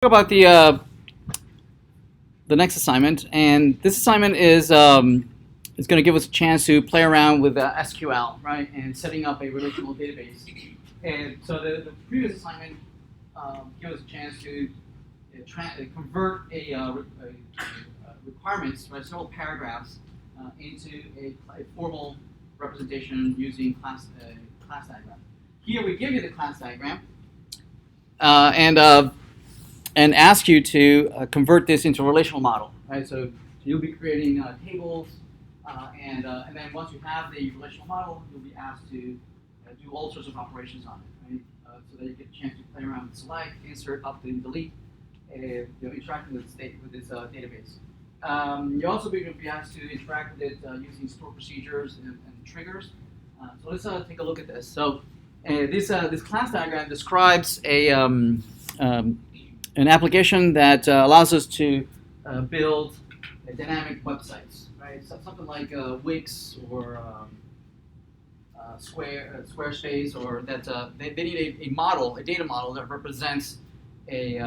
About the next assignment, and this assignment is going to give us a chance to play around with SQL, right, and setting up a relational database. And so the previous assignment gave us a chance to convert a requirements, right, several paragraphs, into a formal representation using class diagram. Here we give you the class diagram, and ask you to convert this into a relational model, right? So you'll be creating tables, and then once you have the relational model, you'll be asked to do all sorts of operations on it, right? So that you get a chance to play around with select, insert, update, delete, interacting with this database. You'll also be asked to interact with it using store procedures and triggers. So let's take a look at this. So this class diagram describes an application that allows us to build dynamic websites, right? So something like Wix or Squarespace, or that they need a model, a data model that represents a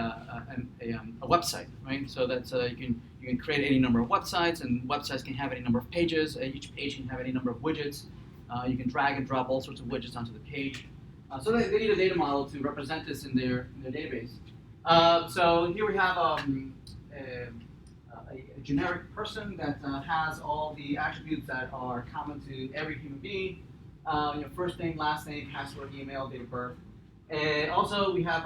website, right? So that you can create any number of websites, and websites can have any number of pages. Each page can have any number of widgets. You can drag and drop all sorts of widgets onto the page. So they need a data model to represent this in their database. So here we have a generic person that has all the attributes that are common to every human being. First name, last name, password, email, date of birth. Also, we have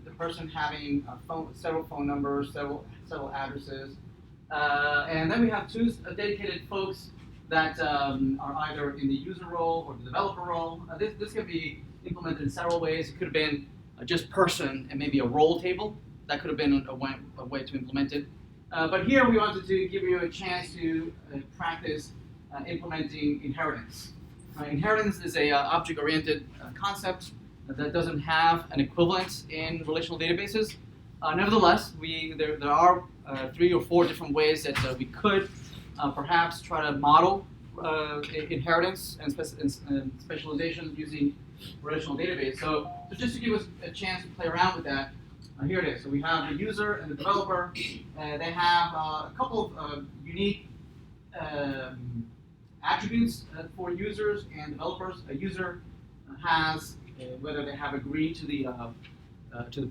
the person having several phone numbers, several addresses. And then we have two dedicated folks that are either in the user role or the developer role. This can be implemented in several ways. It could have been just person and maybe a role table. That could have been a way to implement it. But here we wanted to give you a chance to practice implementing inheritance. Inheritance is a object-oriented concept that doesn't have an equivalent in relational databases. Nevertheless, there are 3 or 4 different ways that we could perhaps try to model inheritance and specialization using relational database. So just to give us a chance to play around with that, here it is. So we have the user and the developer. They have a couple of unique attributes for users and developers. A user has whether they have agreed to the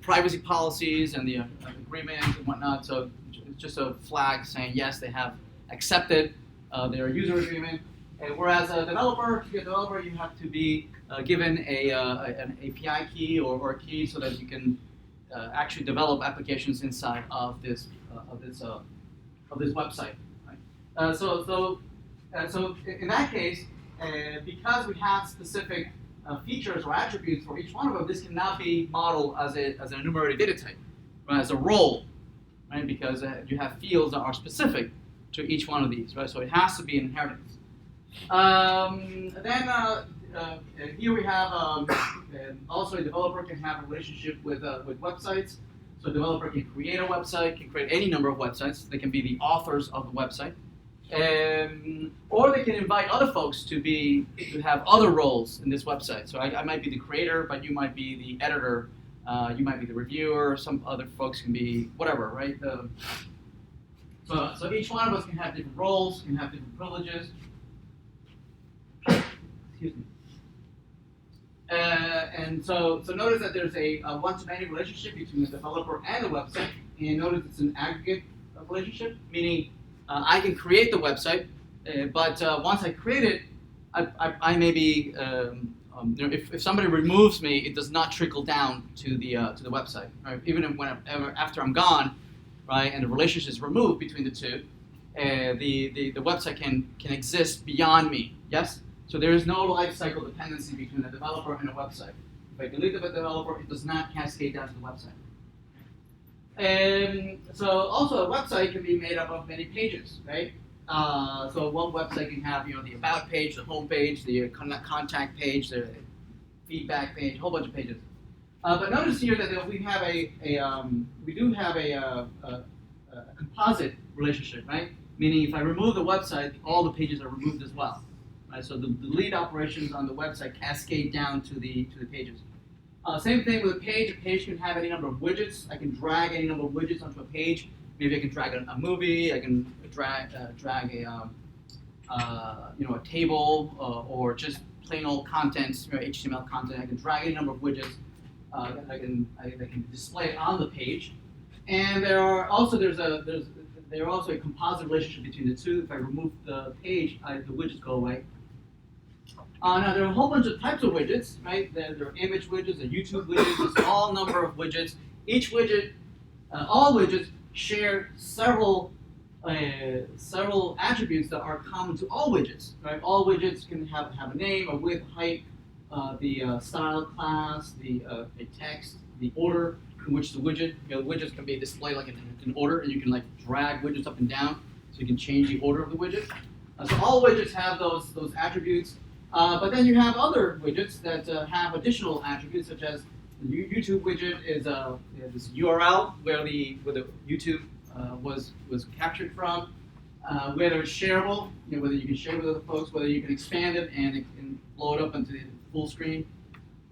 privacy policies and the agreement and whatnot. So it's just a flag saying yes, they have accepted their user agreement. Whereas a developer, to be a developer, you have to be given an API key or a key so that you can actually develop applications inside of this website. Right? So in that case, because we have specific features or attributes for each one of them, this cannot be modeled as an enumerated data type, right? As a role, right? Because you have fields that are specific to each one of these, right? So it has to be an inheritance. Here we have also a developer can have a relationship with websites. So a developer can create a website, can create any number of websites. They can be the authors of the website, or they can invite other folks to have other roles in this website. So I might be the creator, but you might be the editor. You might be the reviewer. Some other folks can be whatever, right? So each one of us can have different roles, can have different privileges. Excuse me. And so notice that there's a one-to-many relationship between the developer and the website. And notice it's an aggregate relationship, meaning I can create the website, but once I create it, I may be if somebody removes me, it does not trickle down to the website. Right? Even after I'm gone, right, and the relationship is removed between the two, the website can exist beyond me. Yes. So there is no life cycle dependency between a developer and a website. If I delete the developer, it does not cascade down to the website. And so also a website can be made up of many pages, right? So one website can have the about page, the home page, the contact page, the feedback page, a whole bunch of pages. But notice here that we have we do have a composite relationship, right? Meaning if I remove the website, all the pages are removed as well. Right? So the delete operations on the website cascade down to the pages. Same thing with a page. A page can have any number of widgets. I can drag any number of widgets onto a page. Maybe I can drag a movie. I can drag a a table or just plain old content, HTML content. I can drag any number of widgets that I can display on the page. And there's also a composite relationship between the two. If I remove the page, the widgets go away. Now there are a whole bunch of types of widgets, right? There are image widgets, there are YouTube widgets, there's a small number of widgets. Each widget, all widgets share several attributes that are common to all widgets, right? All widgets can have a name, a width, height, the style class, the text, the order in which the widgets can be displayed like in order, and you can like drag widgets up and down, so you can change the order of the widget. So all widgets have those attributes. But then you have other widgets that have additional attributes, such as the YouTube widget is this URL where the YouTube was captured from, whether it's shareable, whether you can share with other folks, whether you can expand it and it can blow it up into the full screen.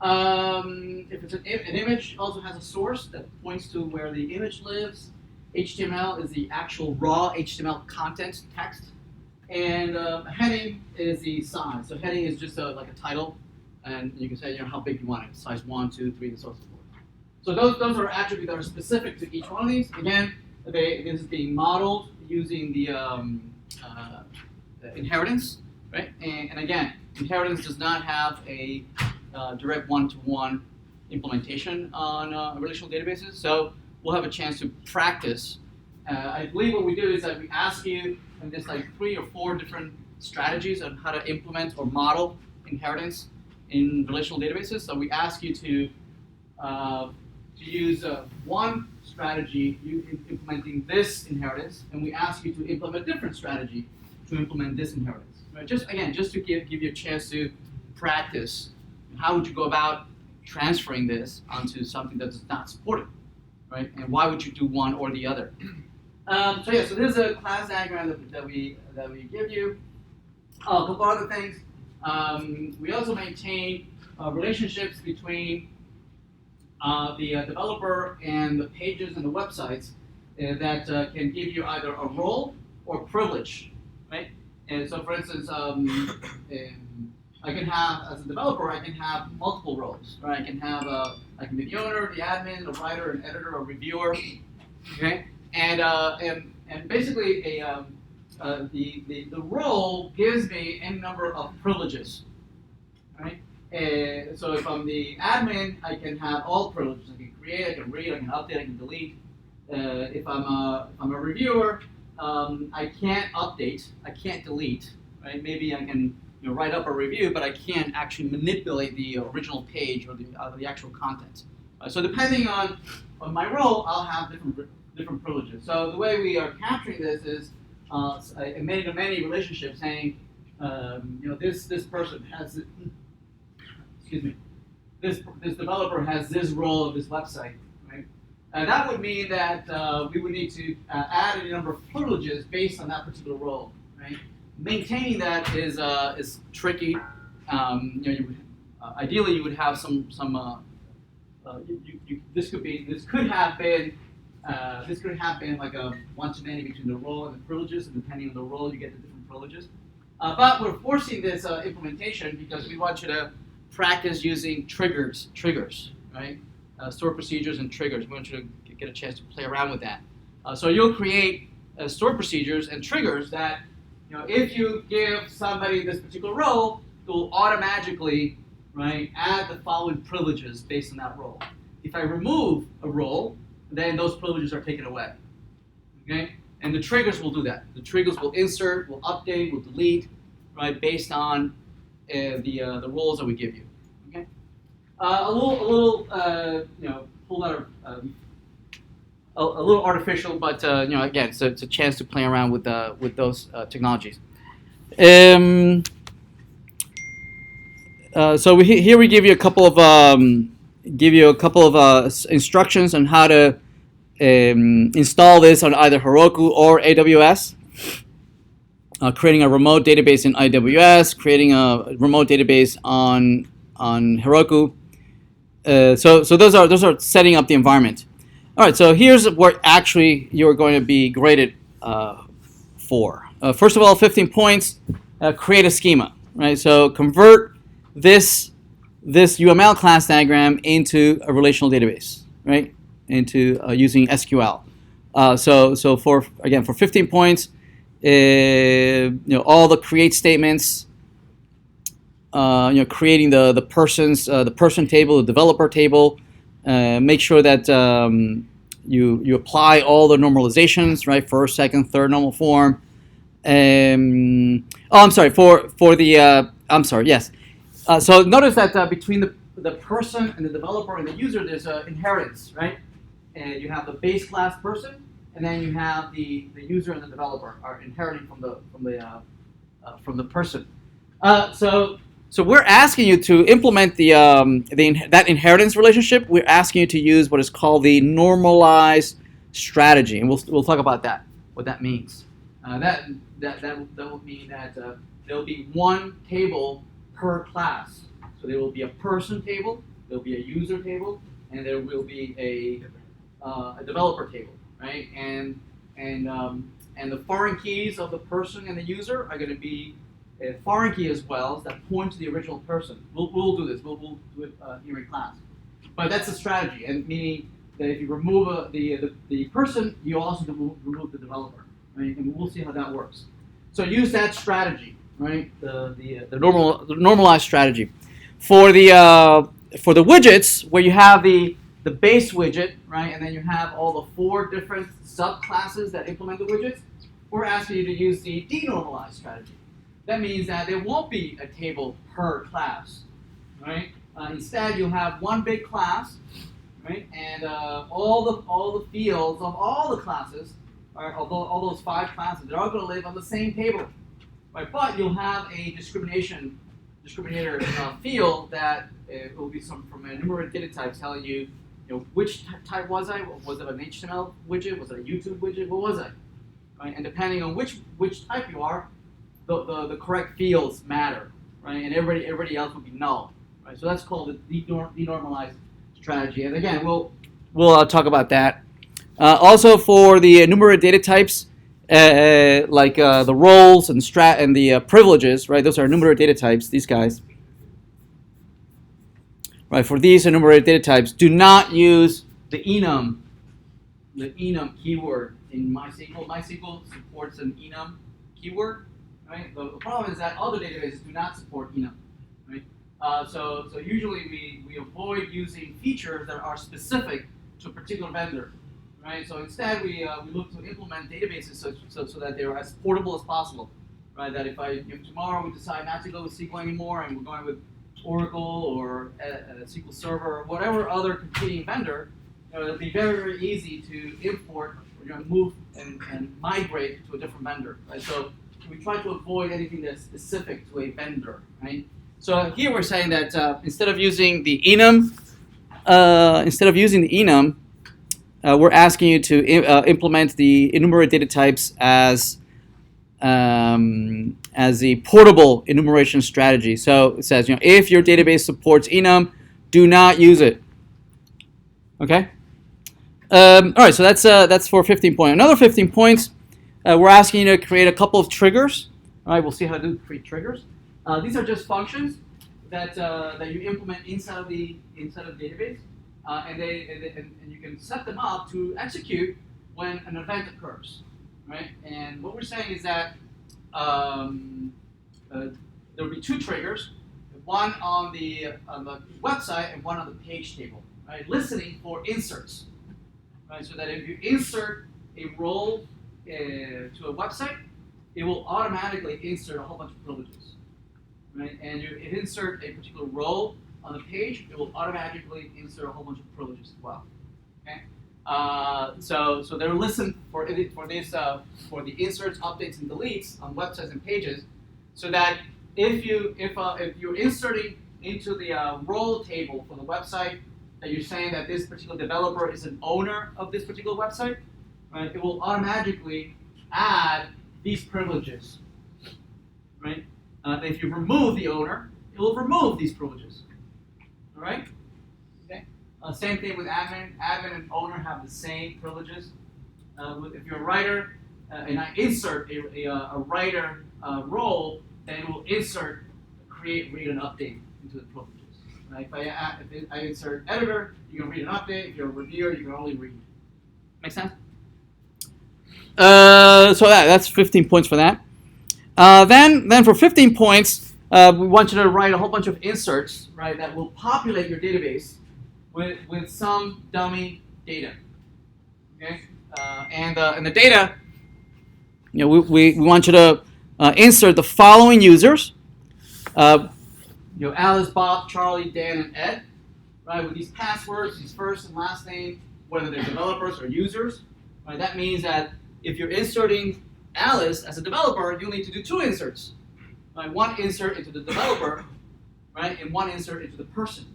If it's an image, also has a source that points to where the image lives. HTML is the actual raw HTML content text. And heading is the size. So heading is just like a title, and you can say how big you want it, size 1, 2, 3, and so forth. So those are attributes that are specific to each one of these. Again, this is being modeled using the inheritance, right? And again, inheritance does not have a direct one-to-one implementation on relational databases. So we'll have a chance to practice. I believe what we do is that we ask you, and there's like 3 or 4 different strategies on how to implement or model inheritance in relational databases. So we ask you to use one strategy implementing this inheritance, and we ask you to implement a different strategy to implement this inheritance. Right? Just to give you a chance to practice. How would you go about transferring this onto something that is not supported, right? And why would you do one or the other? So this is a class diagram that we give you. A couple other things. We also maintain relationships between the developer and the pages and the websites that can give you either a role or privilege, right? And so, for instance, I can have, as a developer, I can have multiple roles, right? I can be the owner, the admin, the writer, an editor, a reviewer, okay? And basically the role gives me any number of privileges, right? So if I'm the admin, I can have all privileges. I can create, I can read, I can update, I can delete. If I'm a reviewer, I can't update, I can't delete, right? Maybe I can write up a review, but I can't actually manipulate the original page or the actual content. So depending on my role, I'll have different privileges. So the way we are capturing this is a many-to-many relationship, saying, this person has, this developer has this role of this website, right? That would mean that we would need to add a number of privileges based on that particular role, right? Maintaining that is tricky. Ideally, you would have some. This could have been like a one-to-many between the role and the privileges, and depending on the role, you get the different privileges. But we're forcing this implementation because we want you to practice using triggers, right? Stored procedures and triggers. We want you to get a chance to play around with that. So you'll create stored procedures and triggers that, if you give somebody this particular role, it will automatically, right, add the following privileges based on that role. If I remove a role, then those privileges are taken away. Okay? And the triggers will do that. The triggers will insert, will update, will delete, right, based on the roles that we give you. Okay? A little artificial, but again, it's a chance to play around with those technologies. So here we give you a couple of instructions on how to install this on either Heroku or AWS. Creating a remote database in AWS, creating a remote database on Heroku. So those are setting up the environment. All right, so here's what actually you're going to be graded for. First of all, 15 points. Create a schema, right? So convert this UML class diagram into a relational database, right? Into using SQL. So for 15 points, all the create statements. Creating the person table, the developer table. Make sure that you apply all the normalizations, right? First, second, third normal form. I'm sorry. For the I'm sorry. Yes. So notice that between the person and the developer and the user, there's inheritance, right? And you have the base class person, and then you have the user and the developer are inheriting from the person. So we're asking you to implement that inheritance relationship. We're asking you to use what is called the normalized strategy, and we'll talk about that, what that means. That will mean that there will be one table per class. So there will be a person table, there will be a user table, and there will be a developer table, right? And the foreign keys of the person and the user are going to be a foreign key as well that point to the original person. We'll do this. We'll do it here in class. But that's a strategy, and meaning that if you remove the person, you also remove the developer, right? And we'll see how that works. So use that strategy, right? The normalized strategy for the widgets, where you have the base widget, right, and then you have all the 4 different subclasses that implement the widgets. We're asking you to use the denormalized strategy. That means that there won't be a table per class, right? Instead, you'll have one big class, right? And all the fields of all the classes, or all those 5 classes, they're all going to live on the same table, right? But you'll have a discriminator field that will be from a numeric data type telling you, which type was I? Was it an HTML widget? Was it a YouTube widget? What was I? Right? And depending on which type you are, the correct fields matter, right? And everybody else will be null, right? So that's called the denormalized strategy. And again, we'll talk about that. Also for the numeric data types, like the roles and the privileges, right? Those are numeric data types. These guys, right? For these enumerated data types, do not use the enum keyword in MySQL. MySQL supports an enum keyword. Right? The problem is that other databases do not support enum. Right? So usually we avoid using features that are specific to a particular vendor. Right? So instead we look to implement databases so that they're as portable as possible. Right? That if tomorrow we decide not to go with SQL anymore and we're going with Oracle or a SQL Server or whatever other competing vendor, it'll be very, very easy to import or move and migrate to a different vendor. Right? So we try to avoid anything that's specific to a vendor, right? So here we're saying that instead of using the enum, we're asking you to implement the enumerated data types as a portable enumeration strategy. So it says, if your database supports enum, do not use it. Okay. All right. So that's for 15 points. Another 15 points. We're asking you to create a couple of triggers. All right, we'll see how to create triggers. These are just functions that you implement inside of the database, and you can set them up to execute when an event occurs, right? And what we're saying is that there will be 2 triggers, one on the website and one on the page table, right? Listening for inserts, right? So that if you insert a role to a website, it will automatically insert a whole bunch of privileges, right? And if you insert a particular role on the page, it will automatically insert a whole bunch of privileges as well. Okay. So they're listening for the inserts, updates, and deletes on websites and pages, so that if you're inserting into the role table for the website, that you're saying that this particular developer is an owner of this particular website, right? It will automatically add these privileges, right? If you remove the owner, it will remove these privileges. All right? Okay. Same thing with admin. Admin and owner have the same privileges. If you're a writer and I insert a writer role, then it will insert, create, read, and update into the privileges. If I insert editor, you can read and update. If you're a reviewer, you can only read. Make sense? So that's 15 points for that. Then for 15 points, we want you to write a whole bunch of inserts, right, that will populate your database with some dummy data. Okay, and the data, we want you to insert the following users. Alice, Bob, Charlie, Dan, and Ed, right? With these passwords, these first and last name, whether they're developers or users, right? That means that if you're inserting Alice as a developer, you'll need to do 2 inserts, right? 1 insert into the developer, right, and 1 insert into the person,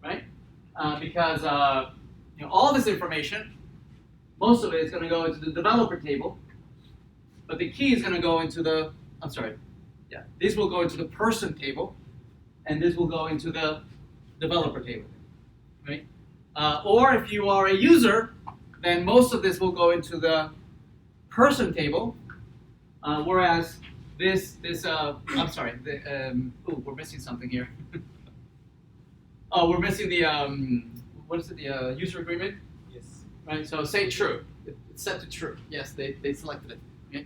right? Because all this information, most of it is going to go into the developer table, but the key is going to go into the, this will go into the person table, and this will go into the developer table, right? Or if you are a user, then most of this will go into the person table, whereas we're missing something here. We're missing the, the user agreement? Yes. Right, so say true. It's set to true. Yes, they selected it. Okay.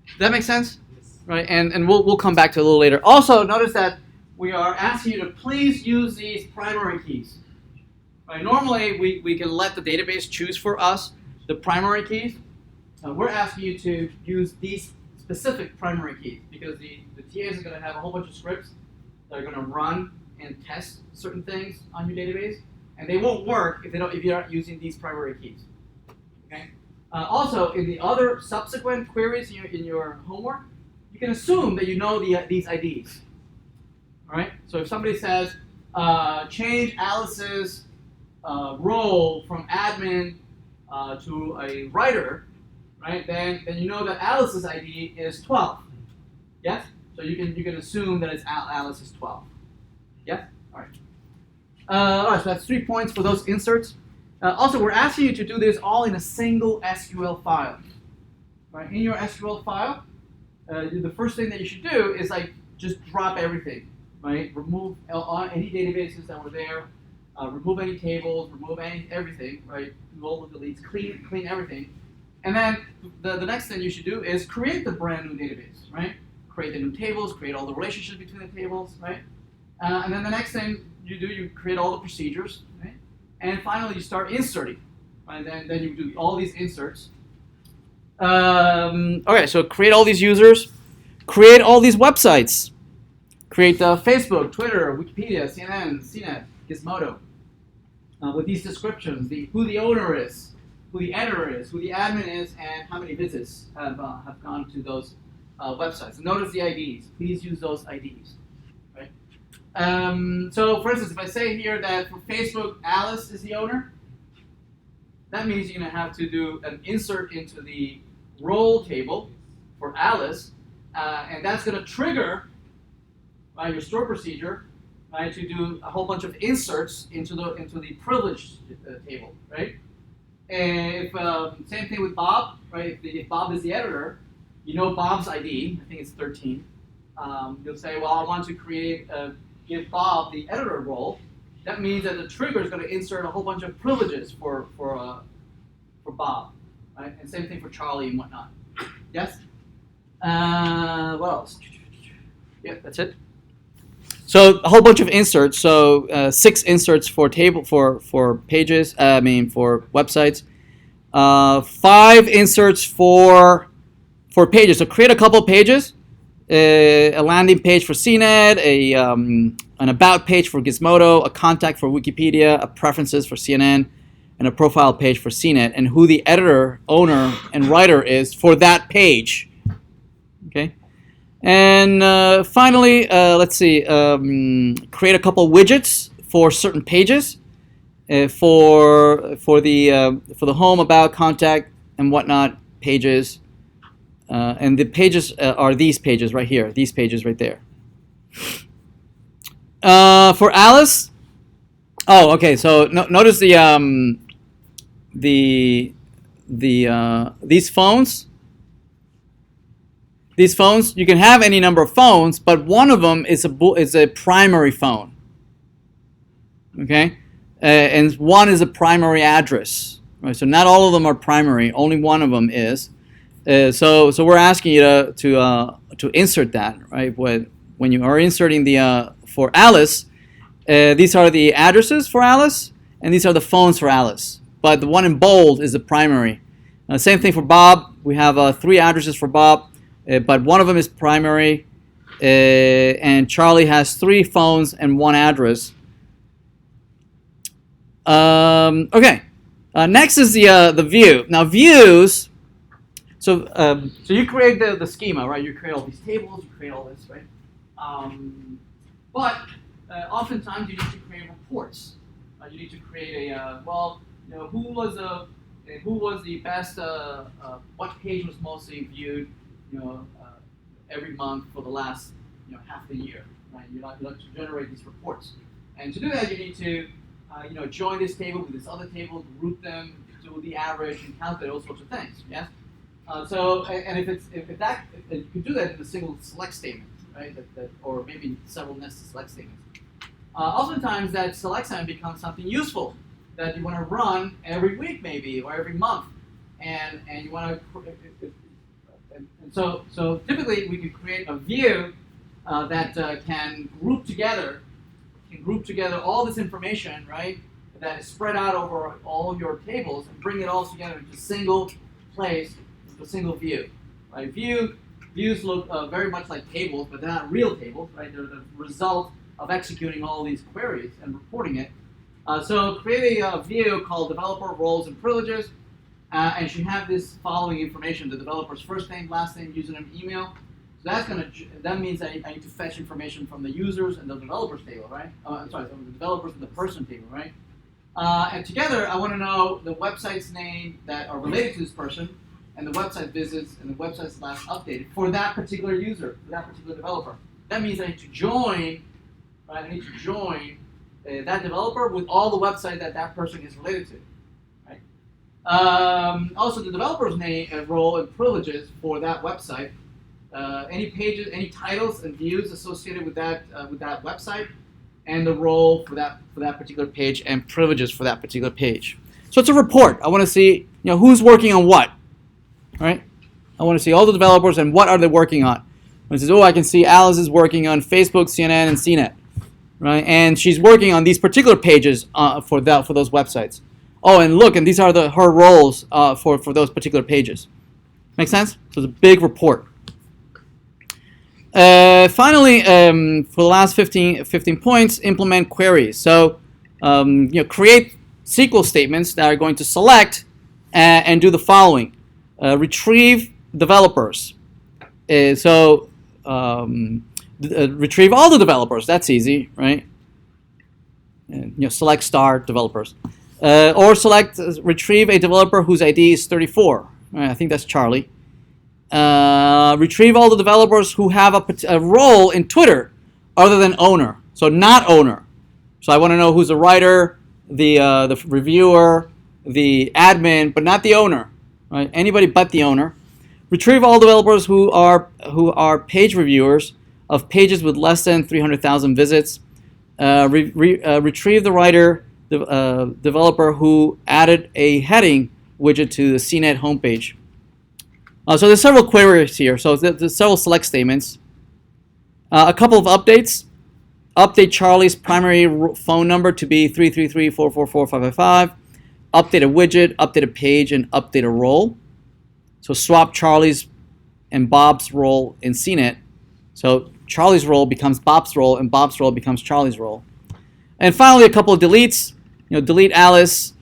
Does that make sense? Yes. Right, and we'll come back to it a little later. Also, notice that we are asking you to please use these primary keys. Right, normally, we can let the database choose for us the primary keys. We're asking you to use these specific primary keys because the TAs are going to have a whole bunch of scripts that are going to run and test certain things on your database, and they won't work if you're not using these primary keys. Okay. Also, in the other subsequent queries in your homework, you can assume that you know these IDs. All right. So if somebody says change Alice's role from admin to a writer, right? Then you know that Alice's ID is 12. Yes. So you can assume that Alice is 12. Yes. All right. All right. So that's 3 points for those inserts. Also, we're asking you to do this all in a single SQL file. Right. In your SQL file, the first thing that you should do is just drop everything. Right. Remove any databases that were there. Remove any tables. Remove everything. Right. Do all the deletes. Clean everything. And then the next thing you should do is create the brand new database. Right. Create the new tables. Create all the relationships between the tables. Right. And then the next thing you do, you create all the procedures. Right. And finally, you start inserting. Right. Then you do all these inserts. Okay. So create all these users. Create all these websites. Create Facebook, Twitter, Wikipedia, CNN, CNET, Gizmodo. With these descriptions, who the owner is, who the editor is, who the admin is, and how many visits have gone to those websites. And notice the IDs. Please use those IDs. Right? So, for instance, if I say here that for Facebook, Alice is the owner, that means you're going to have to do an insert into the role table for Alice, and that's going to trigger your store procedure, right, to do a whole bunch of inserts into the privilege table, right? And if same thing with Bob, right? If Bob is the editor, you know Bob's ID. I think it's 13. You'll say, well, I want to give Bob the editor role. That means that the trigger is going to insert a whole bunch of privileges for Bob, right? And same thing for Charlie and whatnot. Yes. What else? Yeah, that's it. So a whole bunch of inserts. So 6 inserts for pages. For websites. 5 inserts for pages. So create a couple pages. A landing page for CNET. An about page for Gizmodo. A contact for Wikipedia. A preferences for CNN. And a profile page for CNET. And who the editor, owner, and writer is for that page. Okay. And finally, let's see, create a couple widgets for certain pages, for the home, about, contact, and whatnot pages, and the pages are these pages right here, these pages right there. For Alice, Oh, okay. So notice these phones. These phones, you can have any number of phones, but one of them is a primary phone. Okay, and one is a primary address. Right. So not all of them are primary. Only one of them is. So we're asking you to insert that, right? When you are inserting the for Alice, these are the addresses for Alice, and these are the phones for Alice. But the one in bold is the primary. Same thing for Bob. We have 3 addresses for Bob, but one of them is primary, and Charlie has 3 phones and 1 address. Okay. Next is the view. Now views. So you create the schema, right? You create all these tables, you create all this, right? But oftentimes you need to create reports. You need to create a who was the best? What page was mostly viewed? Every month for the last half the year, right? You like to generate these reports, and to do that you need to join this table with this other table, group them, do the average, and calculate all sorts of things. Yes. If you can do that in a single select statement, right? Or maybe several nested select statements. Oftentimes that select statement becomes something useful that you want to run every week maybe or every month, and you want to. So typically we can create a view that can group together all this information, right? That is spread out over all your tables and bring it all together into a single place. A single view, right? Views look very much like tables, but they're not real tables, right? They're the result of executing all these queries and reporting it. So create a view called developer roles and privileges, and it should have this following information: the developer's first name, last name, username, email. So that means that I need to fetch information from the users and the developers table, right? From the developers and the person table, right? And together, I want to know the website's name that are related to this person, and the website visits, and the website's last updated for that particular user, for that particular developer. That means I need to join, right? I need to join that developer with all the website that person is related to, right? Also, the developer's name, role, and privileges for that website. Any pages, any titles and views associated with that website, and the role for that particular page, and privileges for that particular page. So it's a report. I want to see who's working on what. Right? I want to see all the developers and what are they working on. When it says, I can see Alice is working on Facebook, CNN, and CNET, right? And she's working on these particular pages for those websites. Oh, and look, and these are her roles for those particular pages. Make sense? So it's a big report. Finally, for the last 15 points, implement queries. So create SQL statements that are going to select and do the following. Retrieve developers. Retrieve all the developers. That's easy, right? Select star developers. Or retrieve a developer whose ID is 34. Right, I think that's Charlie. Retrieve all the developers who have a role in Twitter other than owner. So not owner. So I want to know who's the writer, the reviewer, the admin, but not the owner. Right? Anybody but the owner. Retrieve all developers who are page reviewers of pages with less than 300,000 visits. Retrieve the writer, developer who added a heading widget to the CNET homepage. So there's several queries here. So there's several select statements. A couple of updates. Update Charlie's primary phone number to be 333-444-555. Update a widget, update a page, and update a role. So swap Charlie's and Bob's role in CNET. So Charlie's role becomes Bob's role, and Bob's role becomes Charlie's role. And finally, a couple of deletes. Delete Alice,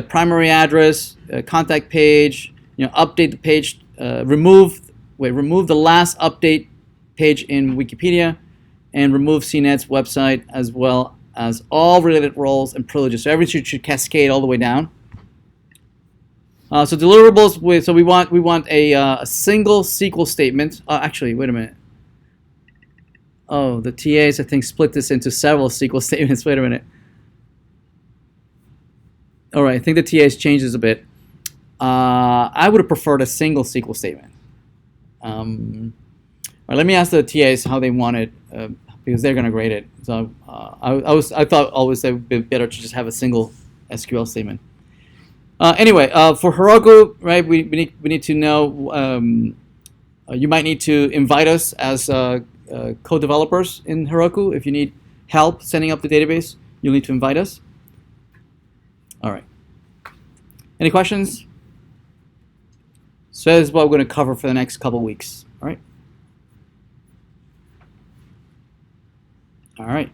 primary address, contact page. Update the page. Remove the last update page in Wikipedia, and remove CNET's website as well as all related roles and privileges. So everything should cascade all the way down. So deliverables. So we want a single SQL statement. Actually, wait a minute. Oh, the TAs, I think, split this into several SQL statements. Wait a minute. All right, I think the TAs changes a bit. I would have preferred a single SQL statement. All right, let me ask the TAs how they want it, because they're going to grade it. So I thought always it would be better to just have a single SQL statement. Anyway, for Heroku, right, we need to know. You might need to invite us as co-developers in Heroku. If you need help setting up the database, you'll need to invite us. All right. Any questions? So that is what we're going to cover for the next couple weeks. All right. All right.